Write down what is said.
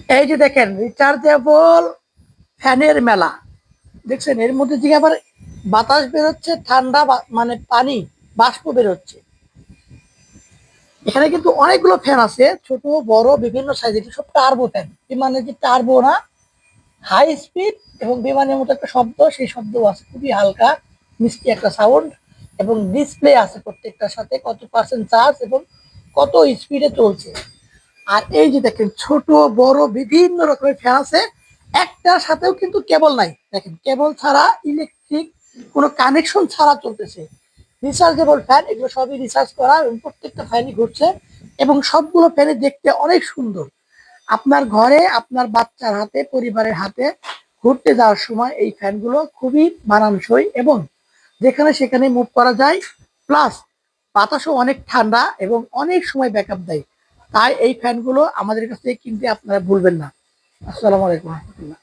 এই যে দেখেন রিচার্জেবল ফ্যানের মেলা। দেখছেন এর মধ্যে থেকে আবার বাতাস বেরোচ্ছে, ঠান্ডা মানে পানি বাষ্প বেরোচ্ছে। এখানে কিন্তু অনেকগুলো ফ্যান আছে, ছোট বড় বিভিন্ন সাইজের, সব টার্বো ফ্যান। বিমানের যে টার্বো না, হাই স্পিড এবং বিমানের মতো একটা শব্দ, সেই শব্দ আছে, খুবই হালকা মিষ্টি একটা সাউন্ড। এবং ডিসপ্লে আছে প্রত্যেকটার সাথে, কত পার্সেন্ট চার্জ এবং কত স্পিডে চলছে। আর এই যে দেখেন ছোট বড় বিভিন্ন রকমের ফ্যান আছে, একটার সাথেও কিন্তু কেবল নাই। দেখেন কেবল ছাড়া, ইলেকট্রিক কোনো কানেকশন ছাড়া চলতেছে। রিচার্জেবল ফ্যান, এগুলো সবই রিচার্জ করা এবং প্রত্যেকটা ফ্যানই ঘুরছে এবং সবগুলো ফ্যানে দেখতে অনেক সুন্দর। আপনার ঘরে আপনার বাচ্চার হাতে, পরিবারের হাতে ঘুরতে যাওয়ার সময় এই ফ্যানগুলো খুবই মানানসই এবং যেখানে সেখানে মুভ করা যায়। প্লাস বাতাসও অনেক ঠান্ডা এবং অনেক সময় ব্যাকআপ দেয়। তাই এই ফ্যানগুলো আমাদের কাছ থেকে কিনতে আপনারা ভুলবেন না। আসসালামু আলাইকুম রহমতুল্লাহ।